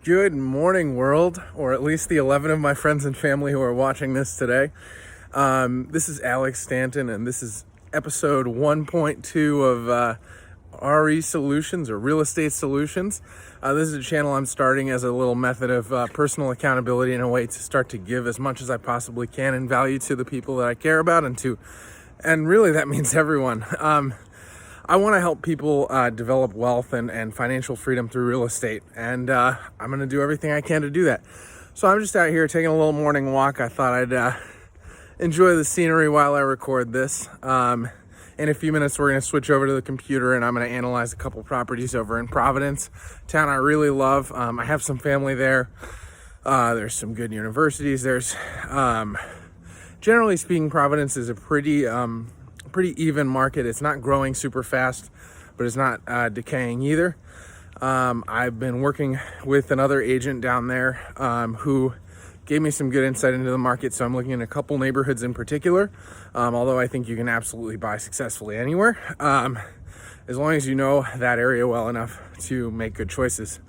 Good morning, world, or at least the 11 of my friends and family who are watching this today. This is Alex Stanton, and this is episode 1.2 of RE Solutions, or Real Estate Solutions. This is a channel I'm starting as a little method of personal accountability and a way to start to give as much as I possibly can in value to the people that I care about and really that means everyone. I want to help people develop wealth and financial freedom through real estate, and I'm going to do everything I can to do that. So I'm just out here taking a little morning walk. I thought I'd enjoy the scenery while I record this. In a few minutes, we're going to switch over to the computer, and I'm going to analyze a couple properties over in Providence, town I really love. I have some family there. There's some good universities. Generally speaking, Providence is a pretty even market. It's not growing super fast, but it's not decaying either. I've been working with another agent down there who gave me some good insight into the market, so I'm looking at a couple neighborhoods in particular, although I think you can absolutely buy successfully anywhere, as long as you know that area well enough to make good choices.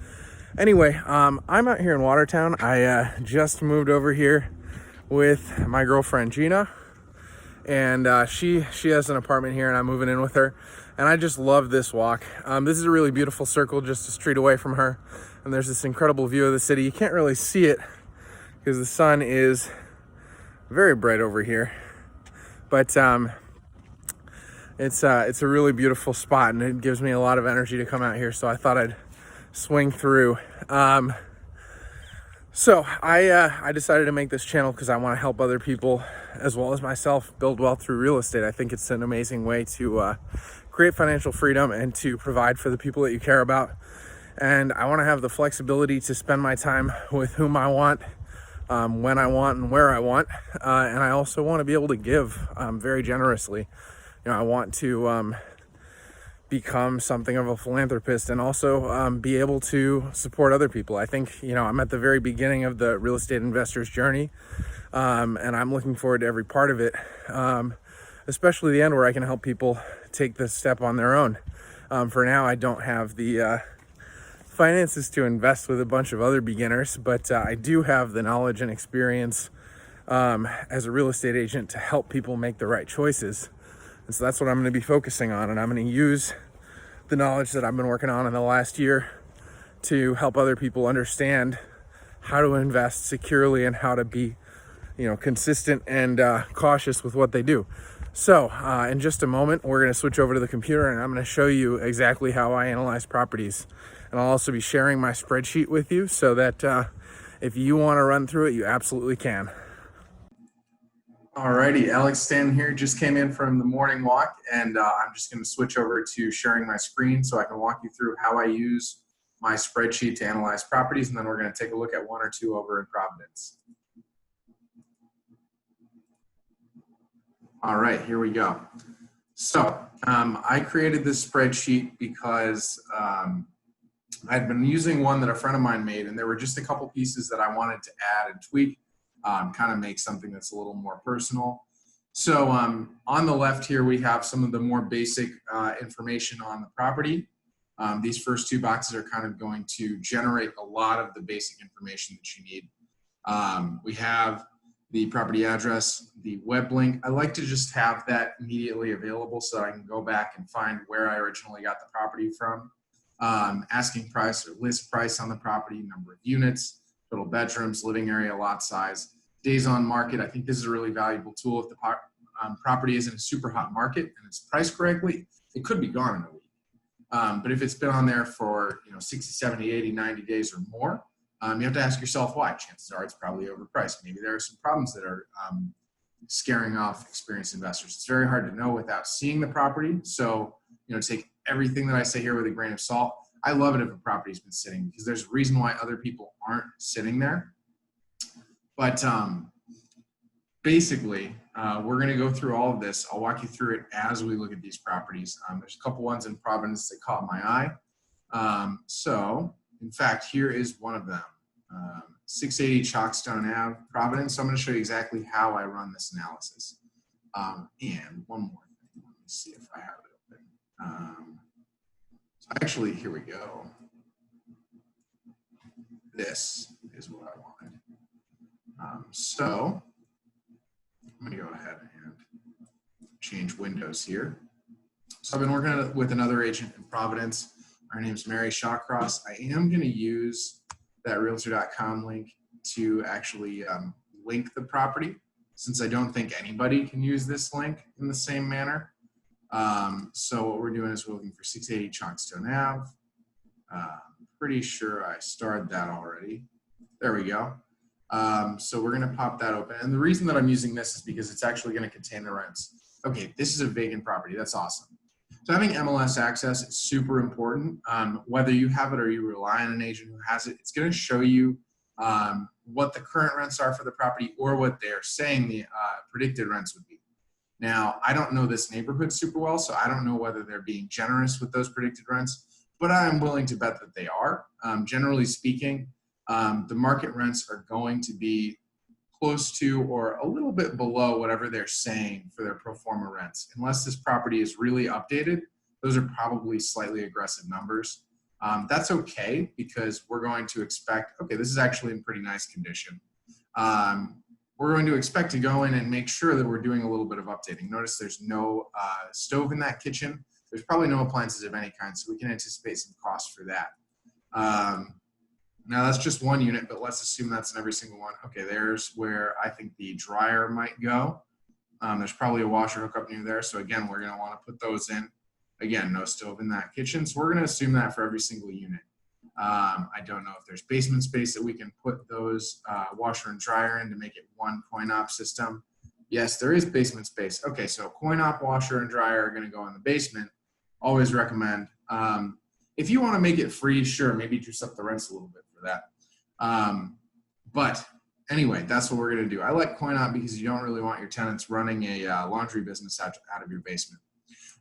Anyway, I'm out here in Watertown. I just moved over here with my girlfriend Gina, and she has an apartment here, and I'm moving in with her, and I just love this walk. This is a really beautiful circle just a street away from her, and there's this incredible view of the city. You can't really see it because the sun is very bright over here, but it's a really beautiful spot, and it gives me a lot of energy to come out here, so I thought I'd swing through. So I decided to make this channel because I want to help other people as well as myself build wealth through real estate. I think it's an amazing way to create financial freedom and to provide for the people that you care about. And I want to have the flexibility to spend my time with whom I want, when I want, and where I want. And I also want to be able to give very generously. I want to become something of a philanthropist and also be able to support other people. I think, I'm at the very beginning of the real estate investor's journey, and I'm looking forward to every part of it, especially the end where I can help people take this step on their own. For now, I don't have the finances to invest with a bunch of other beginners, but I do have the knowledge and experience as a real estate agent to help people make the right choices. And so that's what I'm going to be focusing on, and I'm going to use the knowledge that I've been working on in the last year to help other people understand how to invest securely and how to be, consistent and cautious with what they do. So in just a moment, we're going to switch over to the computer, and I'm going to show you exactly how I analyze properties. And I'll also be sharing my spreadsheet with you so that if you want to run through it, you absolutely can. Alrighty, Alex Stanton here, just came in from the morning walk, and I'm just going to switch over to sharing my screen so I can walk you through how I use my spreadsheet to analyze properties, and then we're going to take a look at one or two over in Providence. All right, here we go. So I created this spreadsheet because I'd been using one that a friend of mine made, and there were just a couple pieces that I wanted to add and tweak. Kind of make something that's a little more personal. So on the left here, we have some of the more basic information on the property. These first two boxes are kind of going to generate a lot of the basic information that you need. We have the property address, the web link. I like to just have that immediately available so I can go back and find where I originally got the property from. Asking price or list price on the property, number of units, total bedrooms, living area, lot size, days on market. I think this is a really valuable tool. If the property is in a super hot market and it's priced correctly, it could be gone in a week. But if it's been on there for 60, 70, 80, 90 days or more, you have to ask yourself why. Chances are it's probably overpriced. Maybe there are some problems that are scaring off experienced investors. It's very hard to know without seeing the property. So, take everything that I say here with a grain of salt. I love it if a property's been sitting because there's a reason why other people aren't sitting there. But basically, we're going to go through all of this. I'll walk you through it as we look at these properties. There's a couple ones in Providence that caught my eye. So, in fact, here is one of them. 680 Chalkstone Ave, Providence. So I'm going to show you exactly how I run this analysis. And one more thing. Let me see if I have it open. So actually, here we go. this is what I wanted. So I'm going to go ahead and change windows here. So I've been working with another agent in Providence. Her name's Mary Shawcross. I am going to use that realtor.com link to actually link the property, since I don't think anybody can use this link in the same manner. So what we're doing is we're looking for 680 Chalkstone Ave. Pretty sure I starred that already. There we go. So we're going to pop that open. And the reason that I'm using this is because it's actually going to contain the rents. Okay, this is a vacant property. That's awesome. So having MLS access is super important. Whether you have it or you rely on an agent who has it, it's going to show you what the current rents are for the property or what they're saying the predicted rents would be. Now, I don't know this neighborhood super well, so I don't know whether they're being generous with those predicted rents, but I'm willing to bet that they are. Generally speaking, the market rents are going to be close to or a little bit below whatever they're saying for their pro forma rents. Unless this property is really updated, those are probably slightly aggressive numbers. That's okay, because we're going to expect, okay, this is actually in pretty nice condition. We're going to expect to go in and make sure that we're doing a little bit of updating. Notice there's no stove in that kitchen. There's probably no appliances of any kind, so we can anticipate some costs for that. Now that's just one unit, but let's assume that's in every single one. Okay, there's where I think the dryer might go. There's probably a washer hookup near there. So again, we're gonna wanna put those in. Again, no stove in that kitchen. So we're gonna assume that for every single unit. I don't know if there's basement space that we can put those washer and dryer in to make it one coin-op system. Yes, there is basement space. Okay, so coin-op, washer, and dryer are gonna go in the basement. Always recommend. If you wanna make it free, sure, maybe juice up the rents a little bit for that. But anyway, that's what we're gonna do. I like coin-op because you don't really want your tenants running a laundry business out of your basement.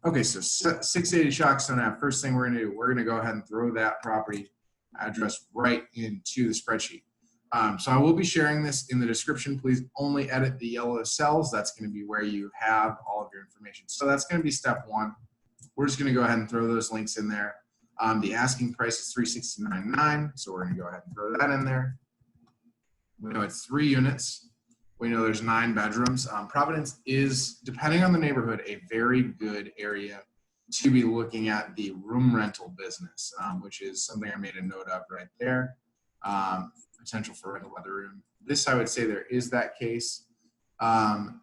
Okay, so 680 Chalkstone Ave, first thing we're gonna do, we're gonna go ahead and throw that property address right into the spreadsheet. So I will be sharing this in the description. Please only edit the yellow cells. That's gonna be where you have all of your information. So that's gonna be step one. We're just gonna go ahead and throw those links in there. The asking price is $369.9, so we're gonna go ahead and throw that in there. We know it's 3 units. We know there's 9 bedrooms. Providence is, depending on the neighborhood, a very good area to be looking at the room rental business, which is something I made a note of right there. Potential for rental leather room. This, I would say there is that case.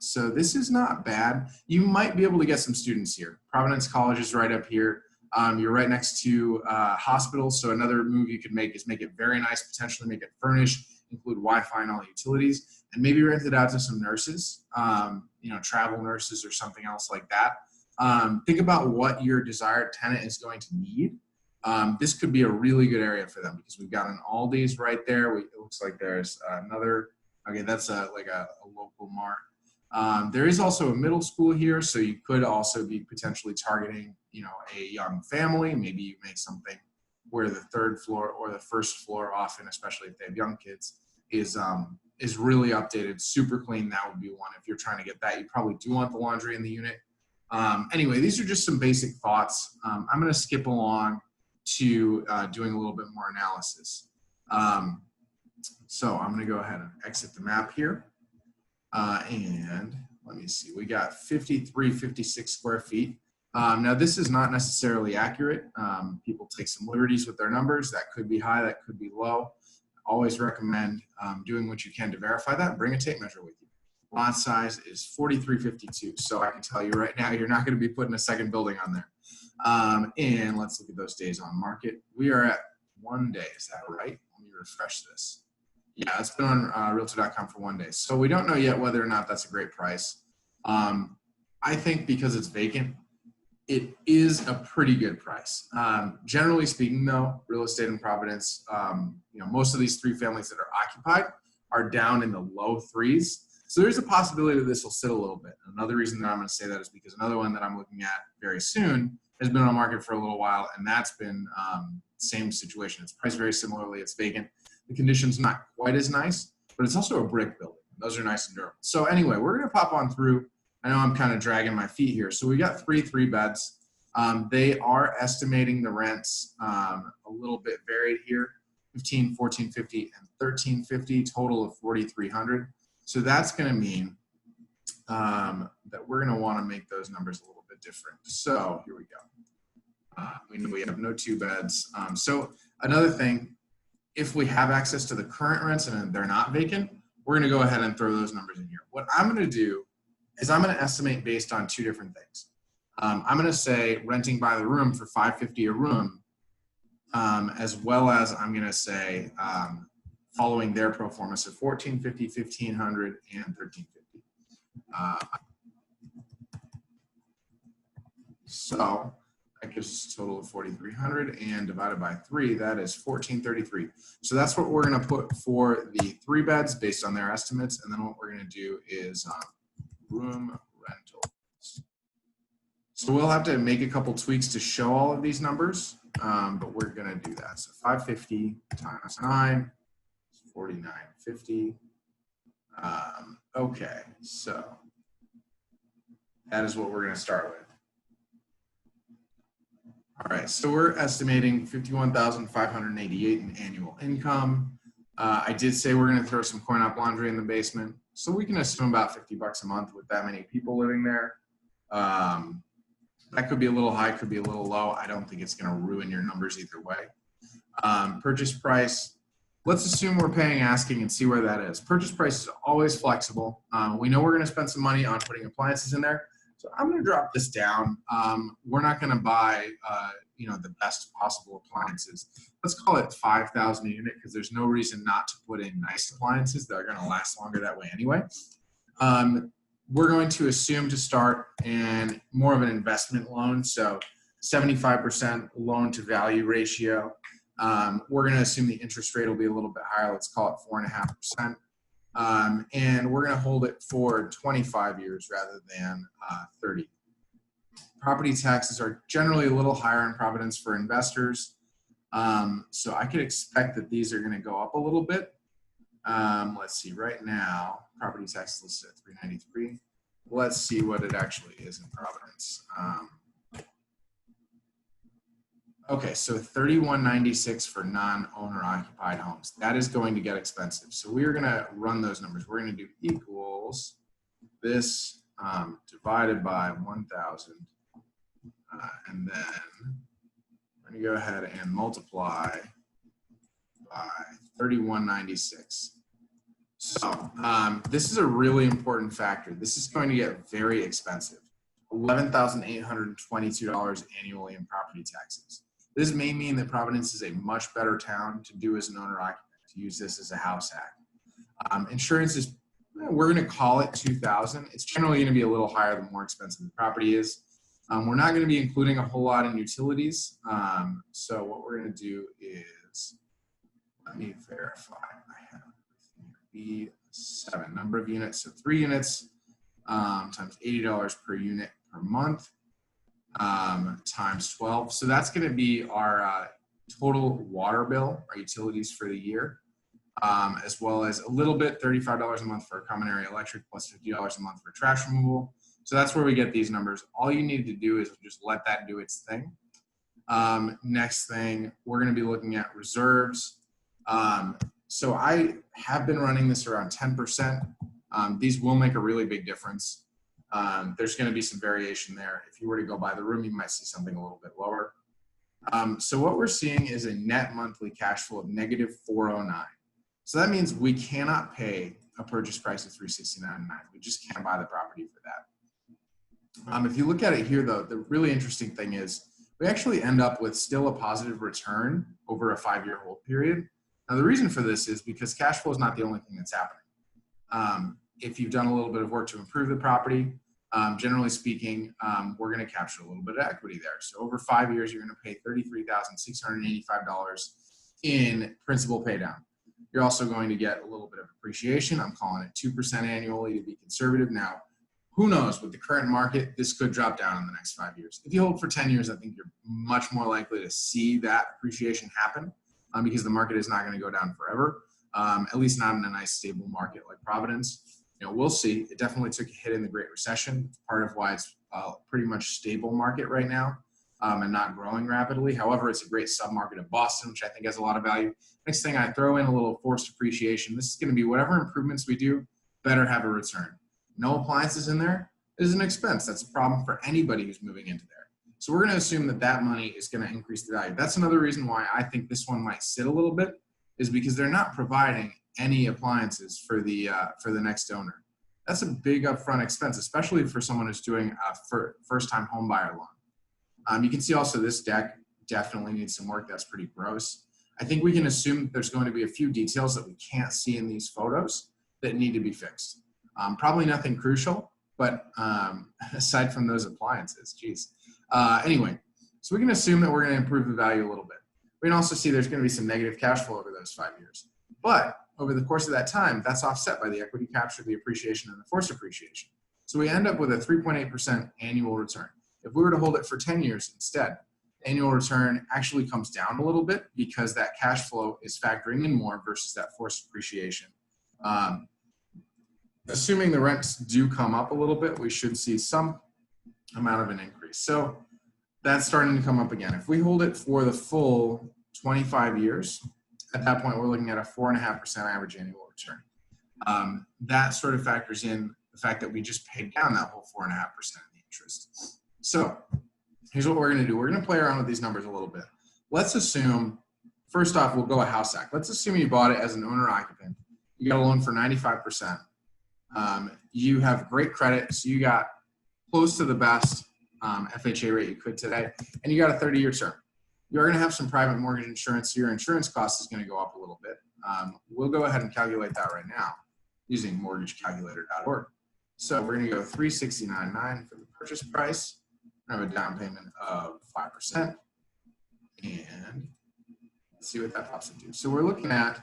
So this is not bad. You might be able to get some students here. Providence College is right up here. You're right next to hospitals, so another move you could make is make it very nice, potentially make it furnished, include Wi-Fi and all utilities, and maybe rent it out to some nurses, travel nurses or something else like that. Think about what your desired tenant is going to need. This could be a really good area for them because we've got an Aldi's right there. It looks like there's another, okay, that's like a local mart. There is also a middle school here, so you could also be potentially targeting, a young family. Maybe you make something where the 3rd floor or the 1st floor, often, especially if they have young kids, is really updated, super clean. That would be one. If you're trying to get that, you probably do want the laundry in the unit. Anyway, these are just some basic thoughts. I'm going to skip along to doing a little bit more analysis. So I'm going to go ahead and exit the map here. And let me see, we got 56 square feet. Now this is not necessarily accurate. People take some liberties with their numbers. That could be high, that could be low. Always recommend doing what you can to verify that. Bring a tape measure with you. Lot size is 4352. So I can tell you right now, you're not going to be putting a second building on there. And let's look at those days on market. We are at 1 day, is that right? Let me refresh this. Yeah, it's been on realtor.com for 1 day. So we don't know yet whether or not that's a great price. I think because it's vacant, it is a pretty good price. Generally speaking though, real estate in Providence, most of these 3 families that are occupied are down in the low 3s. So there's a possibility that this will sit a little bit. Another reason that I'm going to say that is because another one that I'm looking at very soon has been on market for a little while, and that's been same situation. It's priced very similarly. It's vacant. The condition's not quite as nice, but it's also a brick building. Those are nice and durable. So anyway, we're going to pop on through. I know I'm kind of dragging my feet here. So we got 3 3-beds. They are estimating the rents a little bit varied here. 15, 1450, and 1350, total of 4,300. So that's going to mean that we're going to want to make those numbers a little bit different. So here we go. We know we have no 2 beds. So another thing, if we have access to the current rents and they're not vacant, we're going to go ahead and throw those numbers in here. What I'm going to do is I'm going to estimate based on 2 different things. I'm going to say renting by the room for $550 a room, as well as I'm going to say following their pro forma, so $1,450, $1,500, and $1,350. So that gives us a total of 4,300, and divided by 3, that is 1,433. So that's what we're going to put for the 3 beds based on their estimates. And then what we're going to do is room rentals. So we'll have to make a couple tweaks to show all of these numbers, but we're going to do that. So 550 times 9 is 4,950. Okay, so that is what we're going to start with. All right, so we're estimating $51,588 in annual income. I did say we're going to throw some coin-op laundry in the basement, so we can assume about $50 a month with that many people living there. That could be a little high, could be a little low. I don't think it's going to ruin your numbers either way. Purchase price, let's assume we're paying asking and see where that is. Purchase price is always flexible. We know we're going to spend some money on putting appliances in there. So I'm going to drop this down. We're not going to buy, the best possible appliances. Let's call it 5,000 a unit because there's no reason not to put in nice appliances that are going to last longer that way anyway. We're going to assume to start in more of an investment loan, so 75% loan to value ratio. We're going to assume the interest rate will be a little bit higher. Let's call it 4.5%. And we're going to hold it for 25 years rather than 30. Property taxes are generally a little higher in Providence for investors. So I could expect that these are going to go up a little bit. Let's see, right now, property tax listed at $393. Let's see what it actually is in Providence. Okay, so $31.96 for non-owner occupied homes. That is going to get expensive. So we're going to run those numbers. We're going to do equals this divided by 1,000. And then we're going to go ahead and multiply by 31.96. So this is a really important factor. This is going to get very expensive. $11,822 annually in property taxes. This may mean that Providence is a much better town to do as an owner occupant, to use this as a house hack. Insurance is, we're going to call it $2,000. It's generally going to be a little higher the more expensive the property is. We're not going to be including a whole lot in utilities. So what we're going to do is, let me verify. I have B7 number of units, so 3 units times $80 per unit per month times 12. So that's going to be our total water bill, our utilities for the year, as well as a little bit, $35 a month for common area electric plus $50 a month for trash removal. So that's where we get these numbers. All you need to do is just let that do its thing. Next thing, we're going to be looking at reserves. So I have been running this around 10%. These will make a really big difference. There's going to be some variation there. If you were to go by the room, you might see something a little bit lower. So what we're seeing is a net monthly cash flow of negative $409. So that means we cannot pay a purchase price of $369.9. We just can't buy the property for that. If you look at it here, though, the really interesting thing is we actually end up with still a positive return over a 5-year hold period. Now, the reason for this is because cash flow is not the only thing that's happening. If you've done a little bit of work to improve the property, generally speaking, we're going to capture a little bit of equity there. So over 5 years, you're going to pay $33,685 in principal pay down. You're also going to get a little bit of appreciation. I'm calling it 2% annually to be conservative. Now, who knows, with the current market, this could drop down in the next 5 years. If you hold for 10 years, I think you're much more likely to see that appreciation happen because the market is not going to go down forever, at least not in a nice, stable market like Providence. We'll see. It definitely took a hit in the Great Recession. It's part of why it's a pretty much stable market right now. and not growing rapidly. However, it's a great submarket of Boston, which I think has a lot of value. Next thing, I throw in a little forced appreciation. This is going to be whatever improvements we do, better have a return. No appliances in there is an expense. That's a problem for anybody who's moving into there. So we're going to assume that that money is going to increase the value. That's another reason why I think this one might sit a little bit, is because they're not providing any appliances for the next owner. That's a big upfront expense, especially for someone who's doing a first-time home buyer loan. You can see also this deck definitely needs some work. That's pretty gross. I think we can assume there's going to be a few details that we can't see in these photos that need to be fixed. Probably nothing crucial, but aside from those appliances, geez. Anyway, so we can assume that we're going to improve the value a little bit. We can also see there's going to be some negative cash flow over those 5 years. But over the course of that time, that's offset by the equity capture, the appreciation, and the forced appreciation. So we end up with a 3.8% annual return. If we were to hold it for 10 years instead, the annual return actually comes down a little bit because that cash flow is factoring in more versus that forced appreciation. Assuming the rents do come up a little bit, we should see some amount of an increase. So that's starting to come up again. If we hold it for the full 25 years, at that point, we're looking at a 4.5% average annual return. That sort of factors in the fact that we just paid down that whole 4.5% of the interest. So here's what we're going to do. We're going to play around with these numbers a little bit. Let's assume, first off, we'll go a house hack. Let's assume you bought it as an owner occupant. You got a loan for 95%. You have great credit, so you got close to the best FHA rate you could today, and you got a 30-year term. You're going to have some private mortgage insurance, so your insurance cost is going to go up a little bit. We'll go ahead and calculate that right now using mortgagecalculator.org. So we're going to go $369.9 for the purchase price. I have a down payment of 5%, and let's see what that pops into. So we're looking at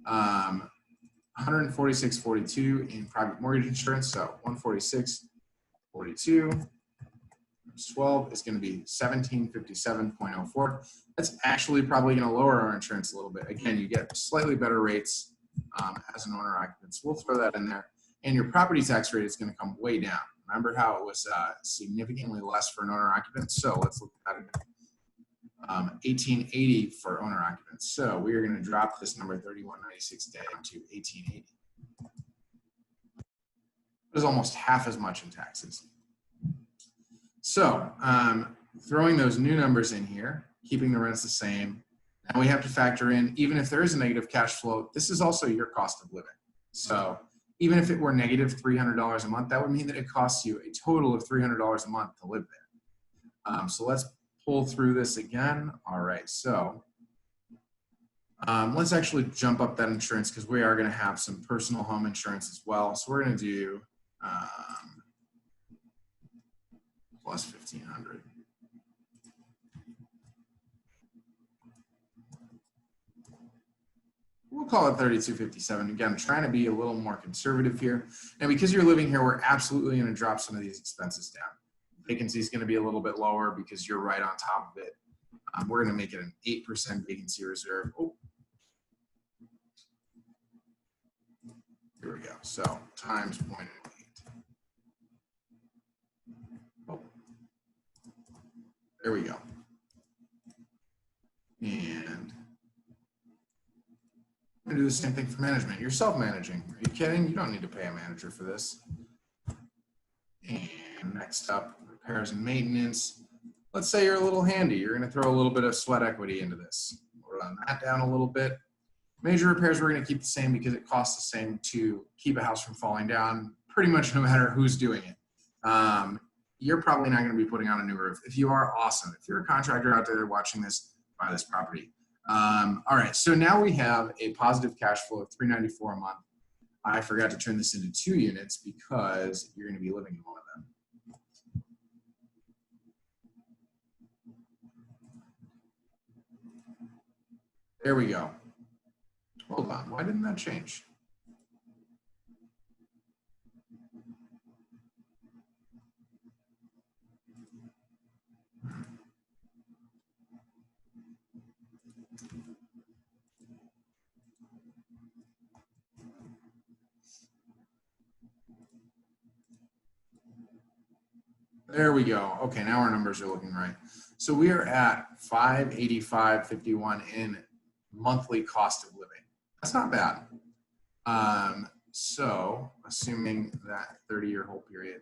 $146.42 in private mortgage insurance. So $146.42 times 12 is going to be $1,757.04. That's actually probably going to lower our insurance a little bit. Again, you get slightly better rates as an owner occupant. So we'll throw that in there. And your property tax rate is going to come way down. Remember how it was significantly less for an owner occupant? So let's look at it. $1,880 for owner occupants. So we are going to drop this number $31.96 down to $1,880. It is almost half as much in taxes. So throwing those new numbers in here, keeping the rents the same, and we have to factor in, even if there is a negative cash flow, this is also your cost of living. So even if it were negative $300 a month, that would mean that it costs you a total of $300 a month to live there. So let's pull through this again. All right, so let's actually jump up that insurance because we are going to have some personal home insurance as well. So we're going to do plus 1,500. We'll call it $3,257. Again, trying to be a little more conservative here. And because you're living here, we're absolutely going to drop some of these expenses down. Vacancy is going to be a little bit lower because you're right on top of it. We're going to make it an 8% vacancy reserve. Oh. Here we go. So times 0.8. Oh. There we go. And I'm going to do the same thing for management. You're self-managing. Are you kidding? You don't need to pay a manager for this. And next up, repairs and maintenance. Let's say you're a little handy. You're going to throw a little bit of sweat equity into this. We'll run that down a little bit. Major repairs we're going to keep the same because it costs the same to keep a house from falling down, pretty much no matter who's doing it. You're probably not going to be putting on a new roof. If you are, awesome. If you're a contractor out there watching this, buy this property. All right, so now we have a positive cash flow of $394 a month. I forgot to turn this into 2 units because you're going to be living in one of them. There we go. Hold on, why didn't that change? There we go. Okay, now our numbers are looking right. So we are at $585.51 in monthly cost of living. That's not bad. So assuming that 30-year hold period,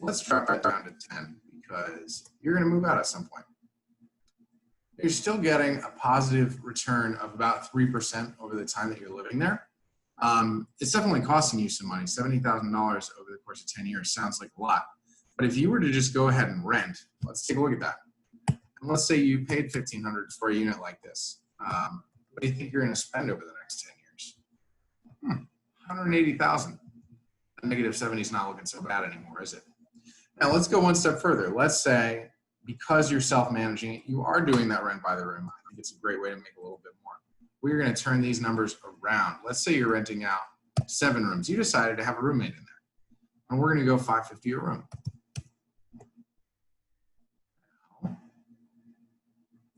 let's drop that down to 10 because you're going to move out at some point. You're still getting a positive return of about 3% over the time that you're living there. It's definitely costing you some money. $70,000 over the course of 10 years sounds like a lot. But if you were to just go ahead and rent, let's take a look at that. And let's say you paid $1,500 for a unit like this. What do you think you're going to spend over the next 10 years? $180,000. The negative 70 is not looking so bad anymore, is it? Now let's go one step further. Let's say because you're self-managing it, you are doing that rent by the room. I think it's a great way to make a little bit more. We're going to turn these numbers around. Let's say you're renting out 7 rooms. You decided to have a roommate in there. And we're going to go $550 a room.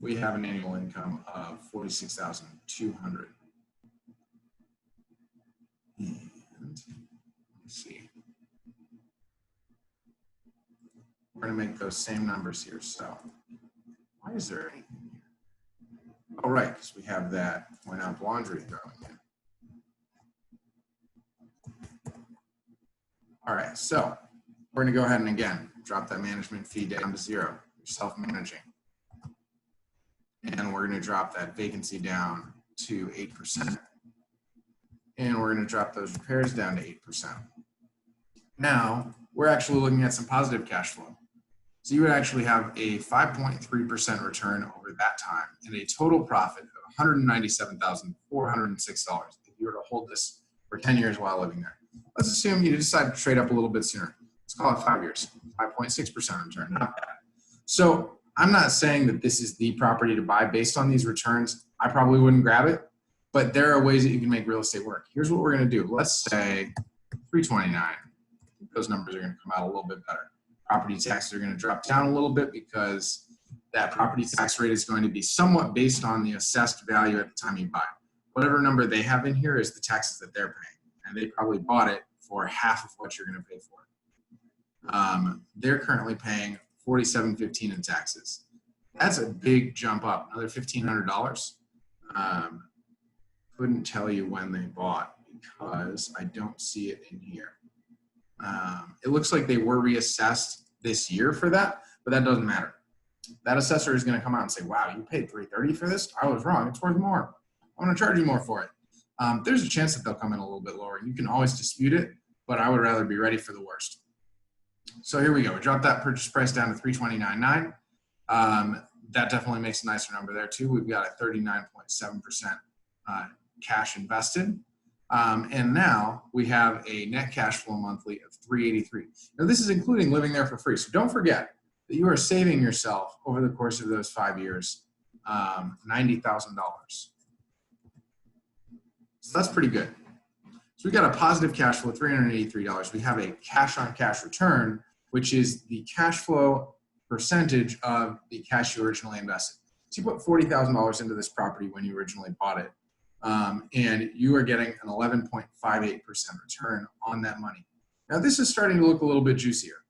We have an annual income of $46,200. And let's see. We're going to make those same numbers here. So why is there anything here? Oh, right, because we have that point out laundry going in. All right, so we're going to go ahead and again drop that management fee down to 0. You're self-managing. And we're going to drop that vacancy down to 8%. And we're going to drop those repairs down to 8%. Now, we're actually looking at some positive cash flow. So you would actually have a 5.3% return over that time and a total profit of $197,406 if you were to hold this for 10 years while living there. Let's assume you decide to trade up a little bit sooner. Let's call it 5 years, 5.6% return, not bad. So I'm not saying that this is the property to buy based on these returns. I probably wouldn't grab it, but there are ways that you can make real estate work. Here's what we're going to do. Let's say 329. Those numbers are going to come out a little bit better. Property taxes are going to drop down a little bit because that property tax rate is going to be somewhat based on the assessed value at the time you buy. Whatever number they have in here is the taxes that they're paying, and they probably bought it for half of what you're going to pay for it. They're currently paying $47.15 in taxes. That's a big jump up, another $1,500. Couldn't tell you when they bought because I don't see it in here. It looks like they were reassessed this year for that, but that doesn't matter. That assessor is going to come out and say, wow, you paid $330 for this? I was wrong. It's worth more. I'm going to charge you more for it. There's a chance that they'll come in a little bit lower. You can always dispute it, but I would rather be ready for the worst. So here we go. We dropped that purchase price down to $329.9. That definitely makes a nicer number there too. We've got a 39.7% cash invested. And now we have a net cash flow monthly of $383. Now this is including living there for free. So don't forget that you are saving yourself over the course of those 5 years, $90,000. So that's pretty good. So we got a positive cash flow, $383. We have a cash on cash return, which is the cash flow percentage of the cash you originally invested. So you put $40,000 into this property when you originally bought it. And you are getting an 11.58% return on that money. Now this is starting to look a little bit juicier.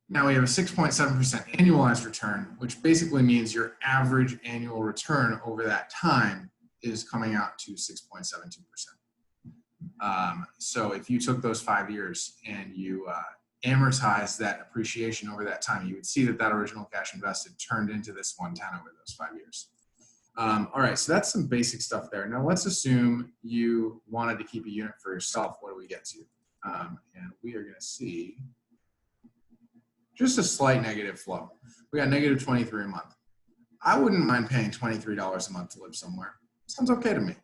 Now we have a 6.7% annualized return, which basically means your average annual return over that time is coming out to 6.72%. So if you took those 5 years and you amortize that appreciation over that time, you would see that that original cash invested turned into this 110 over those 5 years. All right, so that's some basic stuff there. Now let's assume you wanted to keep a unit for yourself. What do we get to? And we are going to see just a slight negative flow. We got negative 23 a month. I wouldn't mind paying $23 a month to live somewhere. Sounds okay to me.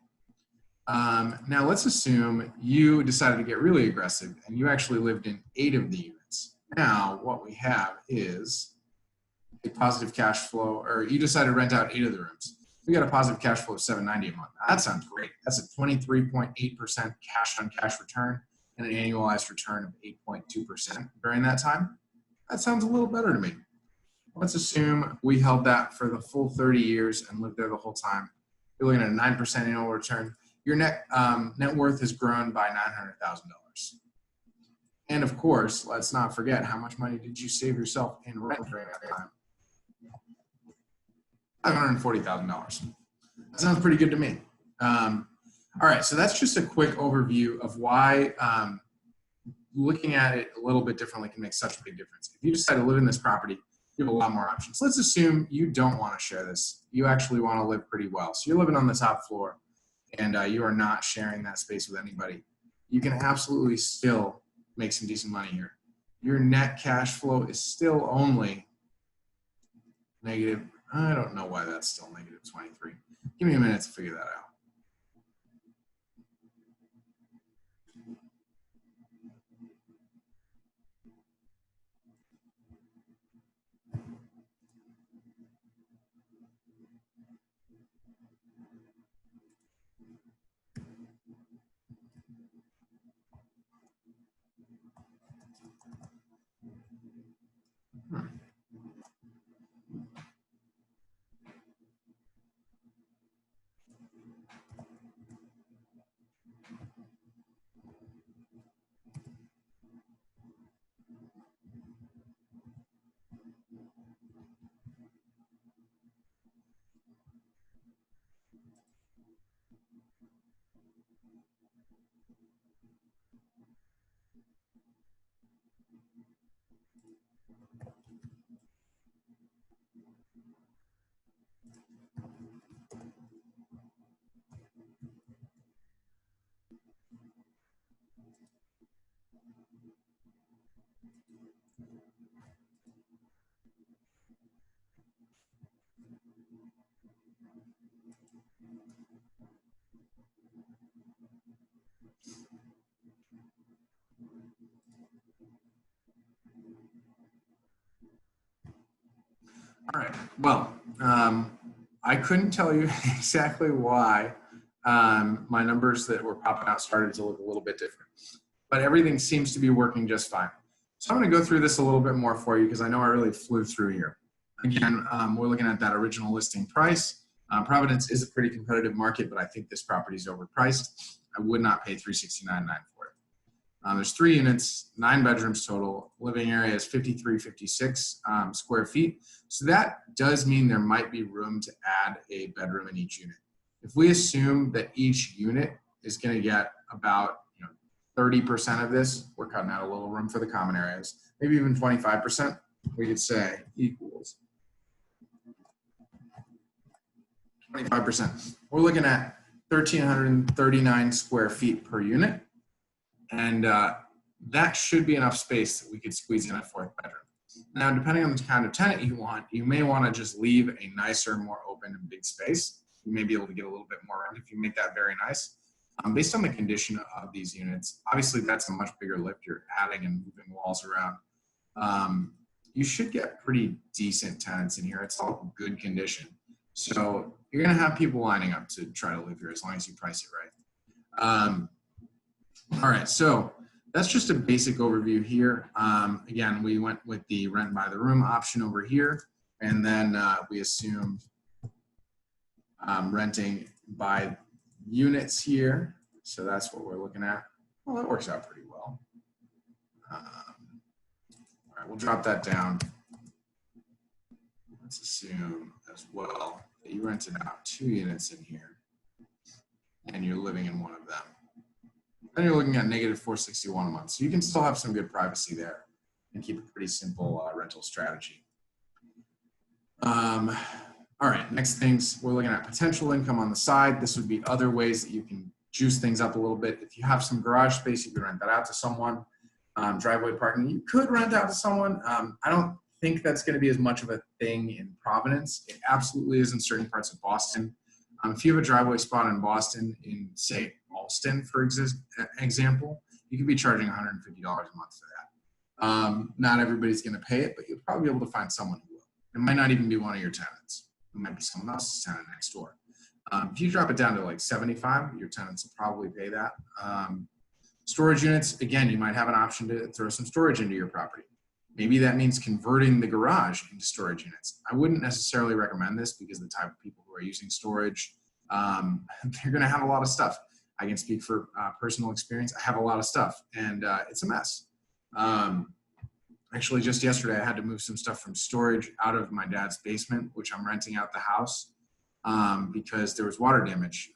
Now let's assume you decided to get really aggressive and you actually lived in 8 of the units. Now what we have is a positive cash flow, or you decided to rent out 8 of the rooms. We got a positive cash flow of $790 a month. That sounds great. That's a 23.8% cash on cash return and an annualized return of 8.2% during that time. That sounds a little better to me. Let's assume we held that for the full 30 years and lived there the whole time. You're looking at a 9% annual return. Your net worth has grown by $900,000. And of course, let's not forget, how much money did you save yourself in rent during that time? $540,000. That sounds pretty good to me. All right, so that's just a quick overview of why looking at it a little bit differently can make such a big difference. If you decide to live in this property, you have a lot more options. Let's assume you don't want to share this. You actually want to live pretty well. So you're living on the top floor and you are not sharing that space with anybody. You can absolutely still make some decent money here. Your net cash flow is still only negative. I don't know why that's still negative 23. Give me a minute to figure that out. All right. Well, I couldn't tell you exactly why my numbers that were popping out started to look a little bit different, but everything seems to be working just fine. So I'm going to go through this a little bit more for you because I know I really flew through here. Again, we're looking at that original listing price. Providence is a pretty competitive market, but I think this property is overpriced. I would not pay $369,900 for it. There's 3 units, 9 bedrooms total. Living area is 5356 square feet. So that does mean there might be room to add a bedroom in each unit. If we assume that each unit is going to get about 30% of this, we're cutting out a little room for the common areas, maybe even 25%, we could say equals 25%. We're looking at 1,339 square feet per unit. And that should be enough space that we could squeeze in a 4th bedroom. Now, depending on the kind of tenant you want, you may want to just leave a nicer, more open and big space. You may be able to get a little bit more rent if you make that very nice. Based on the condition of these units, obviously that's a much bigger lift. You're adding and moving walls around. You should get pretty decent tenants in here. It's all good condition. So you're going to have people lining up to try to live here as long as you price it right. All right, so that's just a basic overview here. Again, we went with the rent by the room option over here, and then we assumed renting by units here. So that's what we're looking at. Well, that works out pretty well. All right, we'll drop that down. Let's assume as well that you rented out 2 units in here and you're living in one of them. Then you're looking at negative $461 a month. So you can still have some good privacy there and keep a pretty simple rental strategy. All right, next things, we're looking at potential income on the side. This would be other ways that you can juice things up a little bit. If you have some garage space, you could rent that out to someone. Driveway parking, you could rent out to someone. I don't think that's going to be as much of a thing in Providence. It absolutely is in certain parts of Boston. If you have a driveway spot in Boston, in say Alston, for example, you could be charging $150 a month for that. Not everybody's going to pay it, but you'll probably be able to find someone who will. It might not even be one of your tenants. It might be someone else's tenant next door. If you drop it down to like 75, your tenants will probably pay that. Storage units, again, you might have an option to throw some storage into your property. Maybe that means converting the garage into storage units. I wouldn't necessarily recommend this because the type of people who are using storage, they're going to have a lot of stuff. I can speak for personal experience. I have a lot of stuff and it's a mess. Actually, just yesterday, I had to move some stuff from storage out of my dad's basement, which I'm renting out the house, because there was water damage.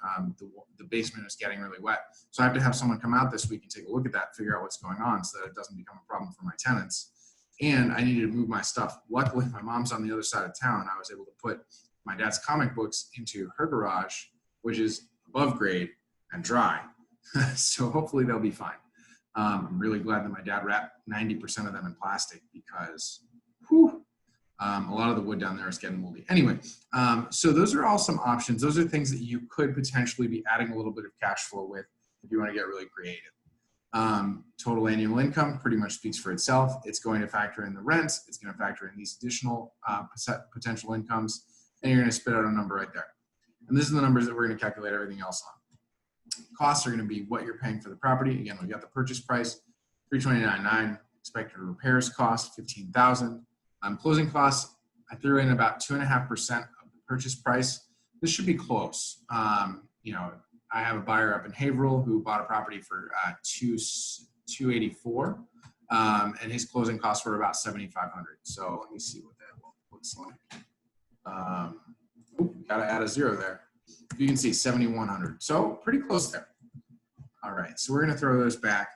The basement is getting really wet. So I have to have someone come out this week and take a look at that, figure out what's going on so that it doesn't become a problem for my tenants. And I needed to move my stuff. Luckily, my mom's on the other side of town. I was able to put my dad's comic books into her garage, which is above grade and dry. So hopefully they'll be fine. I'm really glad that my dad wrapped 90% of them in plastic because a lot of the wood down there is getting moldy. Anyway, so those are all some options. Those are things that you could potentially be adding a little bit of cash flow with if you want to get really creative. Total annual income pretty much speaks for itself. It's going to factor in the rents. It's going to factor in these additional potential incomes, and you're going to spit out a number right there. And this is the numbers that we're going to calculate everything else on. Costs are going to be what you're paying for the property. Again, we've got the purchase price, $329,900. Expected repairs cost, $15,000. Closing costs, I threw in about 2.5% of the purchase price. This should be close. You know, I have a buyer up in Haverhill who bought a property for $284, and his closing costs were about $7,500. So let me see what that looks like. Got to add a zero there. You can see 7,100. So pretty close there. All right, so we're going to throw those back.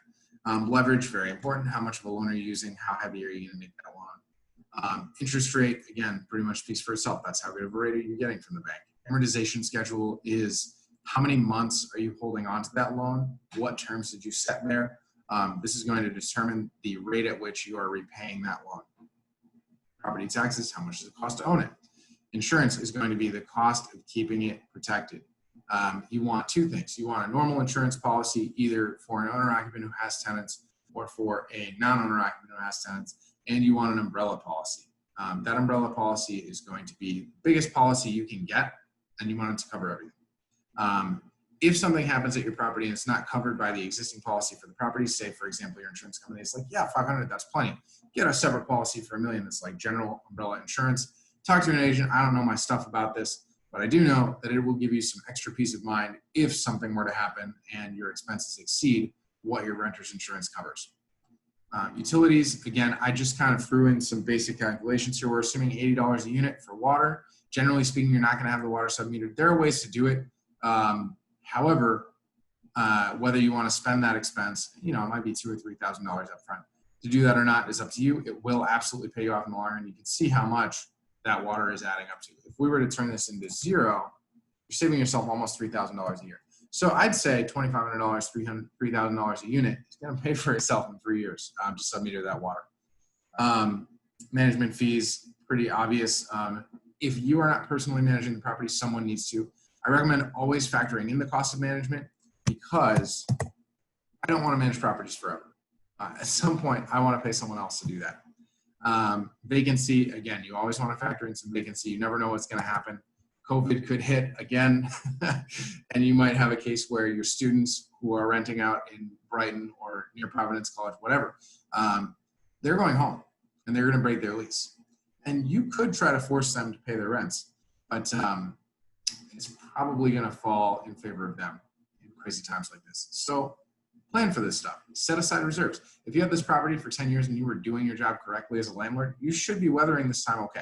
Leverage, very important. How much of a loan are you using? How heavy are you going to make that loan? Interest rate, again, pretty much speaks for itself. That's how good of a rate are you getting from the bank. Amortization schedule is how many months are you holding on to that loan? What terms did you set there? This is going to determine the rate at which you are repaying that loan. Property taxes, how much does it cost to own it? Insurance is going to be the cost of keeping it protected. You want two things. You want a normal insurance policy, either for an owner-occupant who has tenants or for a non-owner-occupant who has tenants, and you want an umbrella policy. That umbrella policy is going to be the biggest policy you can get, and you want it to cover everything. If something happens at your property and it's not covered by the existing policy for the property, say, for example, your insurance company is like, yeah, 500, that's plenty. Get a separate policy for $1 million that's like general umbrella insurance. Talk to an agent. I don't know my stuff about this, but I do know that it will give you some extra peace of mind if something were to happen and your expenses exceed what your renter's insurance covers. Utilities, again, I just kind of threw in some basic calculations here. We're assuming $80 a unit for water. Generally speaking, you're not going to have the water sub-metered. There are ways to do it. However, whether you want to spend that expense, you know, it might be $2,000 or $3,000 up front. To do that or not is up to you. It will absolutely pay you off in the long run. You can see how much that water is adding up to. If we were to turn this into zero, you're saving yourself almost $3,000 a year. So I'd say $2,500, $3,000 a unit is going to pay for itself in 3 years to sub-meter that water. Management fees, pretty obvious. If you are not personally managing the property, someone needs to. I recommend always factoring in the cost of management because I don't want to manage properties forever. At some point, I want to pay someone else to do that. Vacancy, again, you always want to factor in some vacancy. You never know what's going to happen. COVID could hit again, and you might have a case where your students who are renting out in Brighton or near Providence College, whatever, they're going home and they're going to break their lease. And you could try to force them to pay their rents, but it's probably going to fall in favor of them in crazy times like this. So plan for this stuff. Set aside reserves. If you have this property for 10 years and you were doing your job correctly as a landlord, you should be weathering this time okay.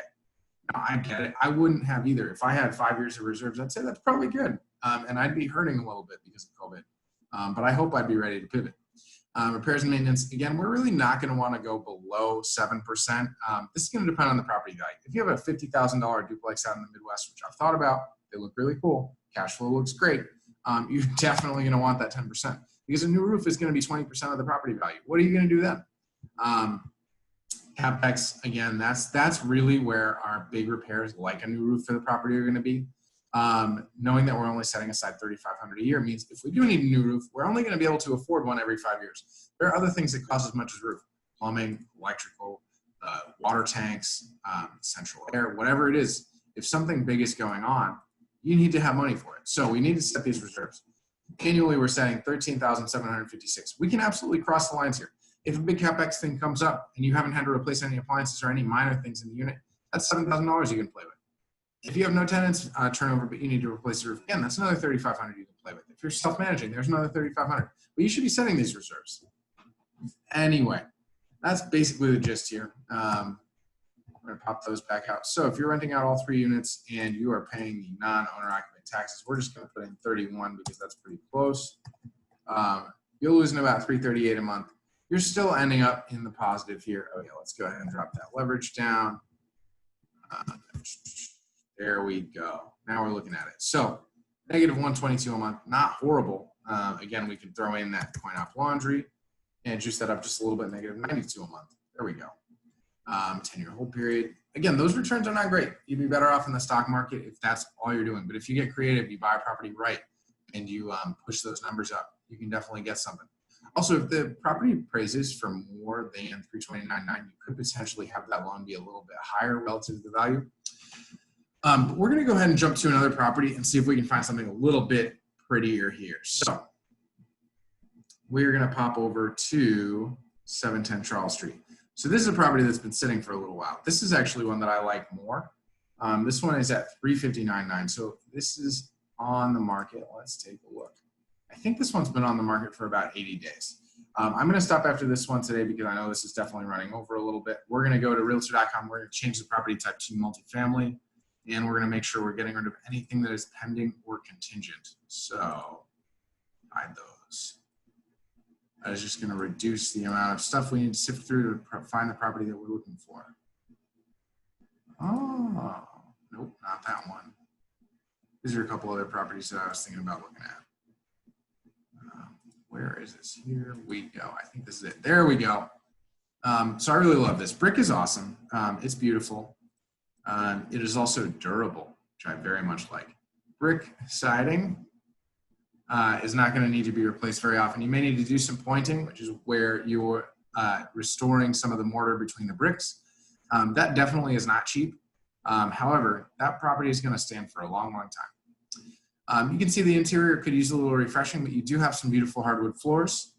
Now, I get it. I wouldn't have either. If I had 5 years of reserves, I'd say that's probably good. And I'd be hurting a little bit because of COVID. But I hope I'd be ready to pivot. Repairs and maintenance, again, we're really not going to want to go below 7%. This is going to depend on the property value. If you have a $50,000 duplex out in the Midwest, which I've thought about, they look really cool. Cash flow looks great. You're definitely going to want that 10% because a new roof is going to be 20% of the property value. What are you going to do then? CapEx, again, that's really where our big repairs, like a new roof for the property, are going to be. Knowing that we're only setting aside $3,500 a year means if we do need a new roof, we're only going to be able to afford one every 5 years. There are other things that cost as much as roof: plumbing, electrical, water tanks, central air, whatever it is. If something big is going on, you need to have money for it. So we need to set these reserves. Annually, we're setting $13,756. We can absolutely cross the lines here. If a big CapEx thing comes up and you haven't had to replace any appliances or any minor things in the unit, that's $7,000 you can play with. If you have no tenants turnover, but you need to replace the roof, again, that's another $3,500 you can play with. If you're self-managing, there's another $3,500. But you should be setting these reserves. Anyway, that's basically the gist here. I'm going to pop those back out. So if you're renting out all 3 units and you are paying the non-owner occupant taxes, we're just going to put in 31 because that's pretty close. You're losing about $338 a month. You're still ending up in the positive here. Okay, let's go ahead and drop that leverage down. There we go. Now we're looking at it. So negative 122 a month, not horrible. Again, we can throw in that coin op laundry and juice that up just a little bit, negative 92 a month. There we go. 10-year hold period. Again, those returns are not great. You'd be better off in the stock market if that's all you're doing. But if you get creative, you buy a property right, and you push those numbers up, you can definitely get something. Also, if the property appraises for more than $329,900, you could potentially have that loan be a little bit higher relative to the value. But we're going to go ahead and jump to another property and see if we can find something a little bit prettier here. So we're going to pop over to 710 Charles Street. So this is a property that's been sitting for a little while. This is actually one that I like more. This one is at $359,900. So this is on the market. Let's take a look. I think this one's been on the market for about 80 days. I'm going to stop after this one today because I know this is definitely running over a little bit. We're going to go to realtor.com. We're going to change the property type to multifamily, and we're going to make sure we're getting rid of anything that is pending or contingent. So hide those. That is just going to reduce the amount of stuff we need to sift through to find the property that we're looking for. Oh, nope, not that one. These are a couple other properties that I was thinking about looking at. Where is this? Here we go. I think this is it. There we go. So I really love this. Brick is awesome. It's beautiful. It is also durable, which I very much like. Brick siding is not going to need to be replaced very often. You may need to do some pointing, which is where you're restoring some of the mortar between the bricks. That definitely is not cheap. However, that property is going to stand for a long, long time. You can see the interior could use a little refreshing, but you do have some beautiful hardwood floors.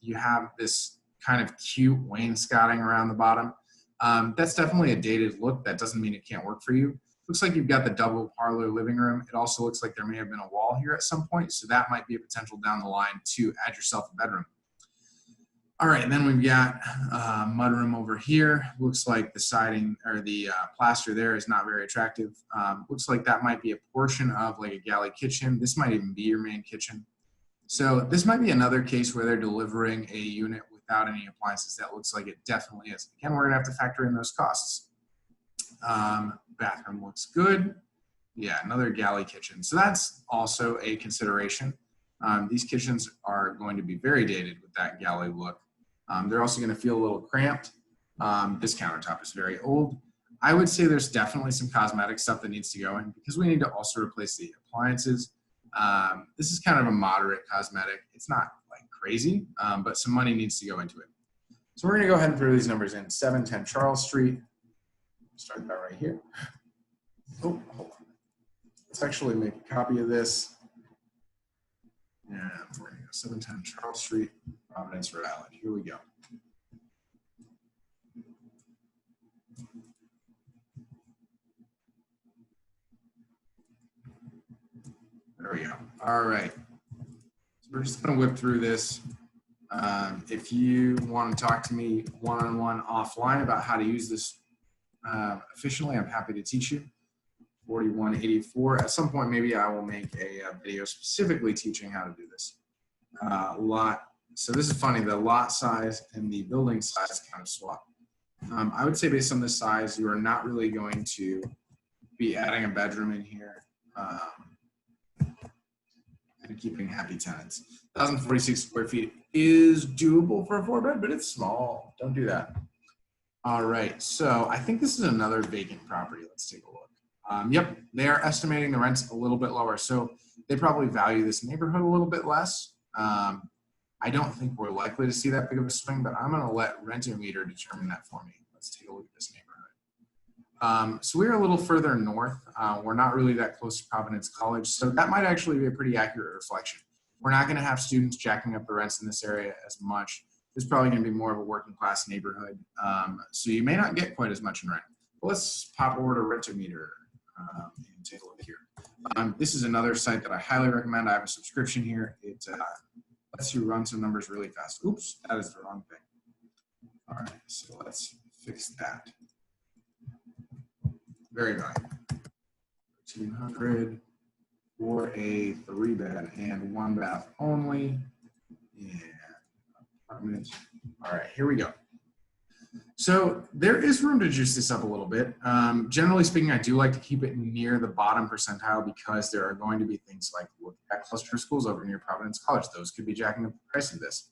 You have this kind of cute wainscoting around the bottom. That's definitely a dated look. That doesn't mean it can't work for you. Looks like you've got the double parlor living room. It also looks like there may have been a wall here at some point, so that might be a potential down the line to add yourself a bedroom. All right, and then we've got mudroom over here. Looks like the siding or the plaster there is not very attractive. Looks like that might be a portion of like a galley kitchen. This might even be your main kitchen. So this might be another case where they're delivering a unit without any appliances. That looks like it definitely is. Again, we're gonna have to factor in those costs. Bathroom looks good. Yeah, another galley kitchen. So that's also a consideration. These kitchens are going to be very dated with that galley look. They're also going to feel a little cramped. This countertop is very old. I would say there's definitely some cosmetic stuff that needs to go in because we need to also replace the appliances. This is kind of a moderate cosmetic. It's not like crazy, but some money needs to go into it. So we're going to go ahead and throw these numbers in. 710 Charles Street. Start that right here. Oh, hold on. Let's actually make a copy of this. And we're going to go 710 Charles Street, Providence, Rhode Island. Here we go. There we go. All right. So we're just going to whip through this. If you want to talk to me one-on-one offline about how to use this efficiently, I'm happy to teach you. 4184. At some point, maybe I will make a video specifically teaching how to do this. So this is funny, the lot size and the building size kind of swap. I would say based on this size, you are not really going to be adding a bedroom in here and keeping happy tenants. 1,046 square feet is doable for a 4-bed, but it's small. Don't do that. All right, so I think this is another vacant property. Let's take a look. Yep, they are estimating the rents a little bit lower, so they probably value this neighborhood a little bit less. I don't think we're likely to see that big of a swing, but I'm going to let Rent-O-Meter determine that for me. Let's take a look at this neighborhood. So we're a little further north. We're not really that close to Providence College, so that might actually be a pretty accurate reflection. We're not going to have students jacking up the rents in this area as much. It's probably going to be more of a working class neighborhood, so you may not get quite as much in rent. But let's pop over to Rent-O-Meter and take a look here. This is another site that I highly recommend. I have a subscription here. It lets you run some numbers really fast. Oops, that is the wrong thing. All right, so let's fix that. Very valuable. 1,300 for a 3-bed and 1 bath only. And apartment. All right, here we go. So there is room to juice this up a little bit. Generally speaking, I do like to keep it near the bottom percentile because there are going to be things like look at cluster schools over near Providence College. Those could be jacking up the price of this.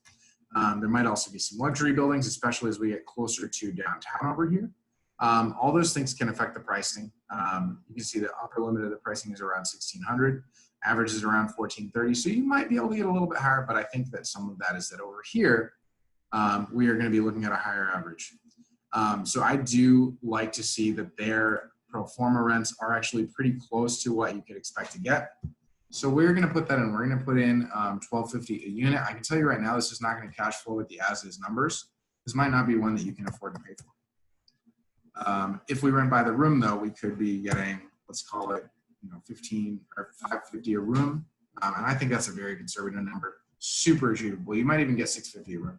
There might also be some luxury buildings, especially as we get closer to downtown over here. All those things can affect the pricing. You can see the upper limit of the pricing is around 1,600. Average is around 1,430. So you might be able to get a little bit higher, but I think that some of that is that over here, we are going to be looking at a higher average. So I do like to see that their pro forma rents are actually pretty close to what you could expect to get. So we're going to put that in. We're going to put in $1,250 a unit. I can tell you right now, this is not going to cash flow with the as-is numbers. This might not be one that you can afford to pay for. If we rent by the room, though, we could be getting, let's call it, 15 or $550 a room, and I think that's a very conservative number. Super achievable. You might even get $650 a room.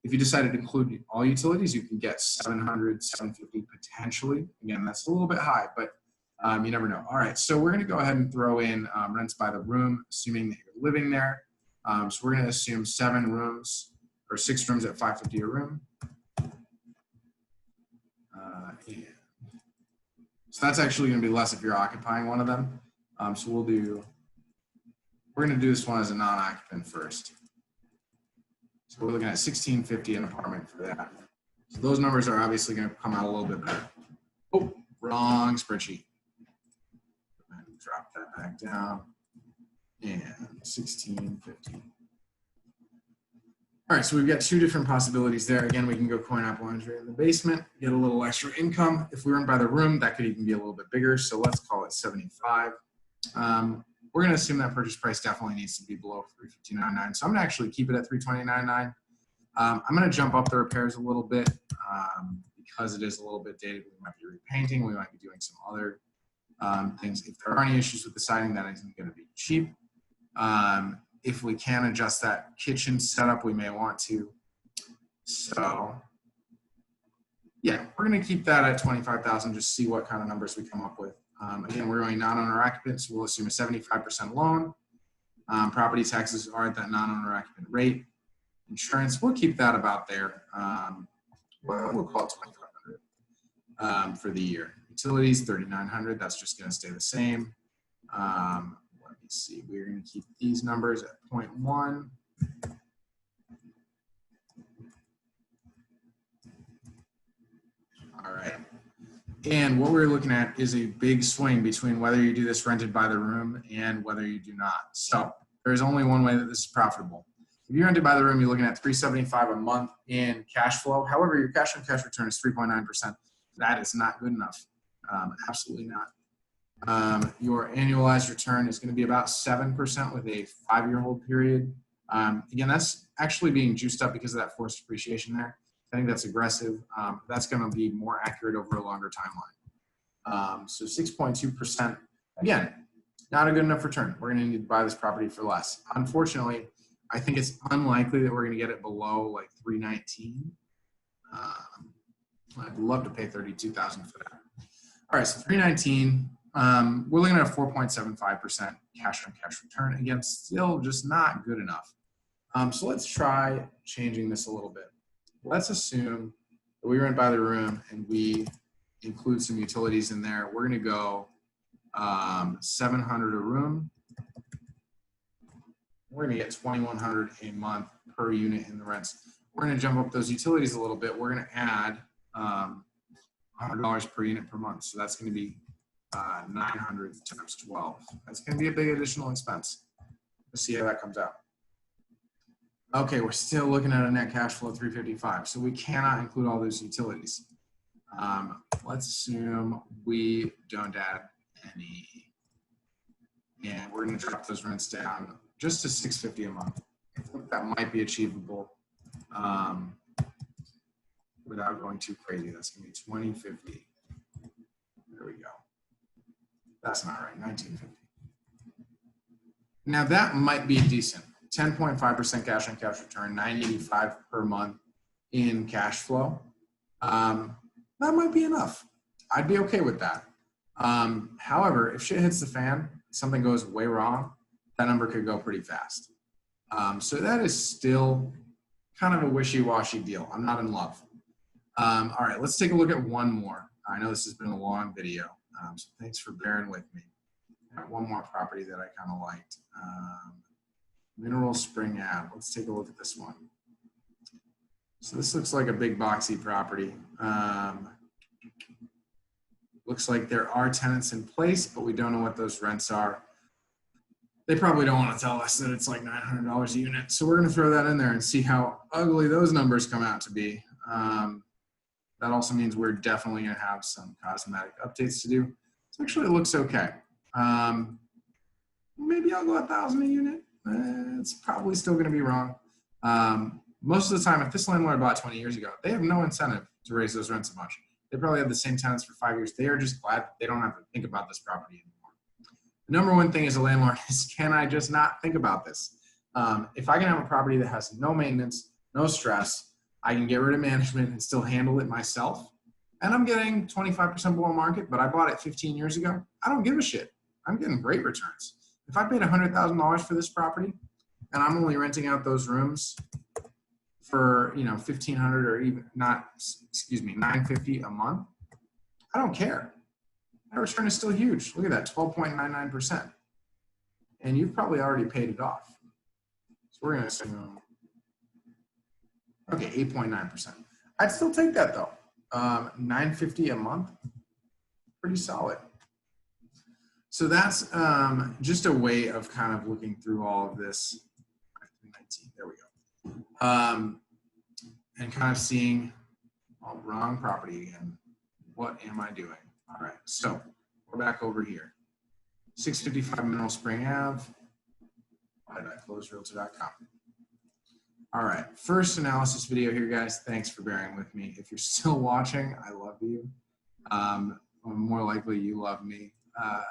If you decided to include all utilities, you can get $700, $750 potentially. Again, that's a little bit high, but you never know. All right, so we're going to go ahead and throw in rents by the room, assuming that you're living there. So we're going to assume 7 rooms or 6 rooms at $550 a room. And so that's actually going to be less if you're occupying one of them. So we're going to do this one as a non-occupant first. So we're looking at $1,650 an apartment for that. So those numbers are obviously going to come out a little bit better. Oh, wrong spreadsheet. Drop that back down. And $1,650. All right, so we've got 2 different possibilities there. Again, we can go coin op laundry in the basement, get a little extra income. If we rent by the room, that could even be a little bit bigger. So let's call it 75. We're going to assume that purchase price definitely needs to be below $359.9. So I'm going to actually keep it at $329.9. I'm going to jump up the repairs a little bit because it is a little bit dated. We might be repainting. We might be doing some other things. If there are any issues with the siding, that isn't going to be cheap. If we can adjust that kitchen setup, we may want to. So yeah, we're going to keep that at $25,000, just see what kind of numbers we come up with. Again, we're going non-owner occupant, so we'll assume a 75% loan. Property taxes are at that non-owner occupant rate. Insurance, we'll keep that about there. We'll call it $2,500 for the year. Utilities, $3,900. That's just going to stay the same. Let me see. We're going to keep these numbers at 0.1. All right. And what we're looking at is a big swing between whether you do this rented by the room and whether you do not. So there's only one way that this is profitable. If you rented by the room, you're looking at $375 a month in cash flow. However, your cash on cash return is 3.9%. That is not good enough. Absolutely not. Your annualized return is going to be about 7% with a 5-year hold period. Again, that's actually being juiced up because of that forced depreciation there. I think that's aggressive. That's going to be more accurate over a longer timeline. So 6.2%, again, not a good enough return. We're going to need to buy this property for less. Unfortunately, I think it's unlikely that we're going to get it below like 319. I'd love to pay $32,000 for that. All right, so 319. We're looking at a 4.75% cash on cash return. Again, still just not good enough. So let's try changing this a little bit. Let's assume that we rent by the room and we include some utilities in there. We're going to go $700 a room. We're going to get $2,100 a month per unit in the rents. We're going to jump up those utilities a little bit. We're going to add $100 per unit per month. So that's going to be 900 times 12. That's going to be a big additional expense. Let's see how that comes out. Okay, we're still looking at a net cash flow of $355. So we cannot include all those utilities. Let's assume we don't add any. And we're going to drop those rents down just to $650 a month. I think that might be achievable without going too crazy. That's going to be $2,050. There we go. That's not right, $1,950. Now that might be decent. 10.5% cash on cash return, $985 per month in cash flow, that might be enough. I'd be okay with that. However, if shit hits the fan, something goes way wrong, that number could go pretty fast. So that is still kind of a wishy-washy deal. I'm not in love. All right, let's take a look at one more. I know this has been a long video, so thanks for bearing with me. I got one more property that I kind of liked. Mineral Spring Ave. Let's take a look at this one. So this looks like a big boxy property. Looks like there are tenants in place, but we don't know what those rents are. They probably don't want to tell us that it's like $900 a unit. So we're going to throw that in there and see how ugly those numbers come out to be. That also means we're definitely going to have some cosmetic updates to do. So actually it looks okay. Maybe I'll go 1,000 a unit. It's probably still going to be wrong. Most of the time, if this landlord bought 20 years ago, they have no incentive to raise those rents a bunch. They probably have the same tenants for 5 years. They are just glad they don't have to think about this property anymore. The number one thing as a landlord is, can I just not think about this? If I can have a property that has no maintenance, no stress, I can get rid of management and still handle it myself, and I'm getting 25% below market, but I bought it 15 years ago, I don't give a shit. I'm getting great returns. If I paid $100,000 for this property and I'm only renting out those rooms for, you know, $1,500 or even not, excuse me, $950 a month, I don't care. That return is still huge. Look at that, 12.99%. And you've probably already paid it off. So we're going to assume, okay, 8.9%. I'd still take that though. $950 a month, pretty solid. So that's just a way of kind of looking through all of this. 19, there we go. And kind of seeing, oh, wrong property again. What am I doing? All right, so we're back over here. 655 Mineral Spring Ave. Why did I close Realtor.com? All right, first analysis video here, guys. Thanks for bearing with me. If you're still watching, I love you. More likely you love me.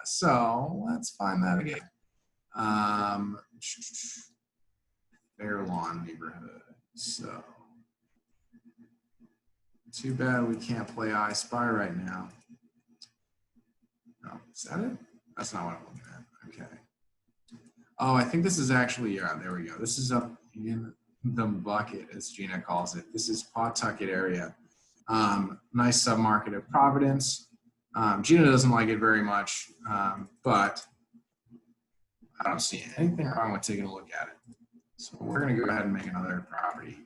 So let's find that again. Fair Lawn neighborhood. So too bad we can't play I Spy right now. Oh, is that it? That's not what I'm looking at. Okay. Oh, I think this is actually, yeah, there we go. This is up in the bucket, as Gina calls it. This is Pawtucket area. Nice submarket of Providence. Gina doesn't like it very much, but I don't see anything wrong with taking a look at it. So we're going to go ahead and make another property.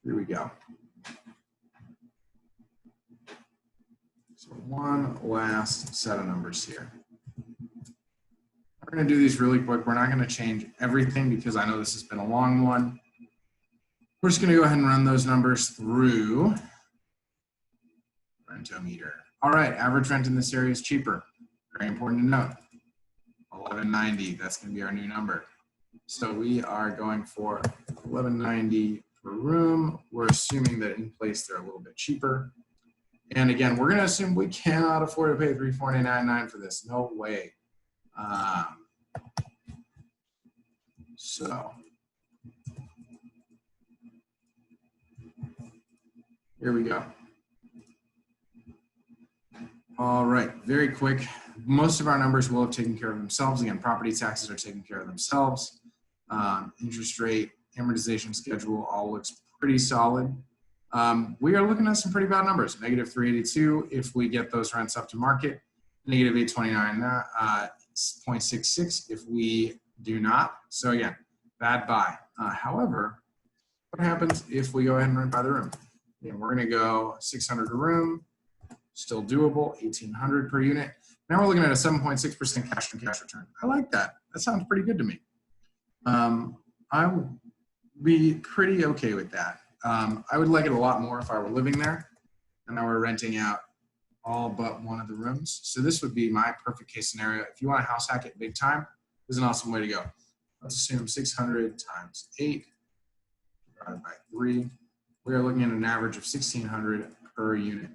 Here we go. So one last set of numbers here. We're going to do these really quick. We're not going to change everything because I know this has been a long one. We're just going to go ahead and run those numbers through Rentometer. All right, average rent in this area is cheaper. Very important to note. $11.90, that's going to be our new number. So we are going for $11.90 per room. We're assuming that in place they're a little bit cheaper. And again, we're going to assume we cannot afford to pay $349.99 for this. No way. So here we go. All right, very quick. Most of our numbers will have taken care of themselves. Again, property taxes are taking care of themselves. Interest rate, amortization schedule all looks pretty solid. We are looking at some pretty bad numbers. Negative 382 if we get those rents up to market. Negative 829.66 if we do not. So again, bad buy. However, what happens if we go ahead and rent by the room? Again, we're going to go 600 a room. Still doable, 1,800 per unit. Now we're looking at a 7.6% cash on cash return. I like that. That sounds pretty good to me. I would be pretty okay with that. I would like it a lot more if I were living there and I were renting out all but one of the rooms. So this would be my perfect case scenario. If you want to house hack it big time, this is an awesome way to go. Let's assume 600 times 8 divided by 3. We are looking at an average of 1,600 per unit.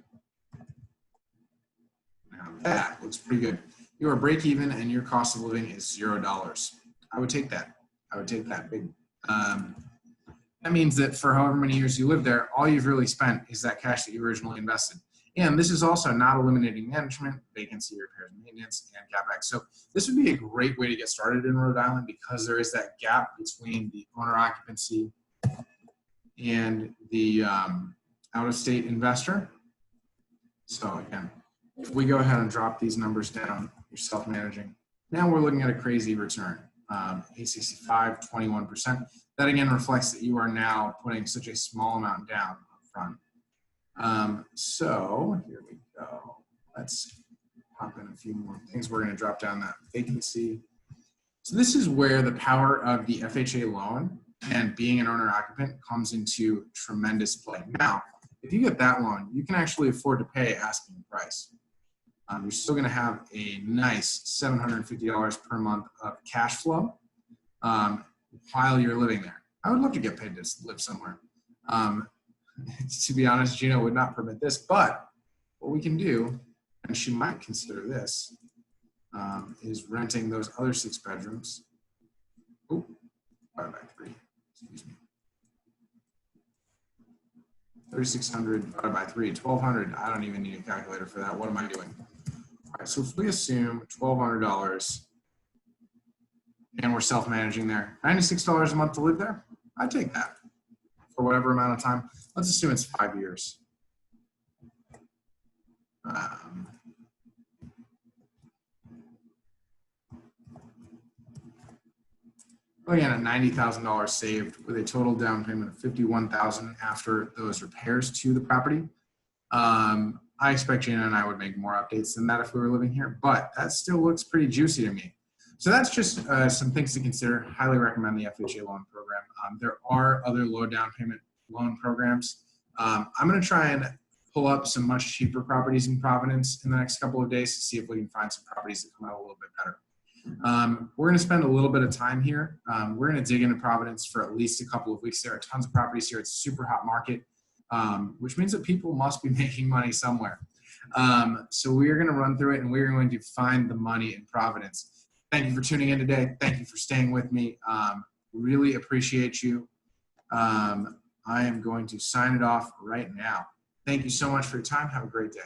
Now that looks pretty good. You are break even and your cost of living is $0. I would take that. I would take that big. That means that for however many years you live there, all you've really spent is that cash that you originally invested. And this is also not eliminating management, vacancy, repairs, and maintenance, and CapEx. So this would be a great way to get started in Rhode Island because there is that gap between the owner occupancy and the out-of-state investor. So again, if we go ahead and drop these numbers down, you're self-managing. Now we're looking at a crazy return, 865, 21%. That again reflects that you are now putting such a small amount down up front. So here we go. Let's pop in a few more things. We're going to drop down that vacancy. So this is where the power of the FHA loan and being an owner occupant comes into tremendous play. Now, if you get that loan, you can actually afford to pay asking price. You're still going to have a nice $750 per month of cash flow while you're living there. I would love to get paid to live somewhere. To be honest, Gina would not permit this, but what we can do, and she might consider this, is renting those other 6 bedrooms. Oh, 5x3, excuse me. 3,600 divided by 3, 1,200. I don't even need a calculator for that. What am I doing? All right, so if we assume $1,200 and we're self-managing there, $96 a month to live there, I'd take that for whatever amount of time. Let's assume it's 5 years. Again, at $90,000 saved with a total down payment of $51,000 after those repairs to the property. I expect Gina and I would make more updates than that if we were living here, but that still looks pretty juicy to me. So that's just some things to consider. Highly recommend the FHA loan program. There are other low down payment loan programs. I'm going to try and pull up some much cheaper properties in Providence in the next couple of days to see if we can find some properties that come out a little bit better. We're going to spend a little bit of time here. We're going to dig into Providence for at least a couple of weeks. There are tons of properties here. It's a super hot market, which means that people must be making money somewhere. So we're going to run through it and we're going to find the money in Providence. Thank you for tuning in today. Thank you for staying with me. Really appreciate you. I am going to sign it off right now. Thank you so much for your time. Have a great day.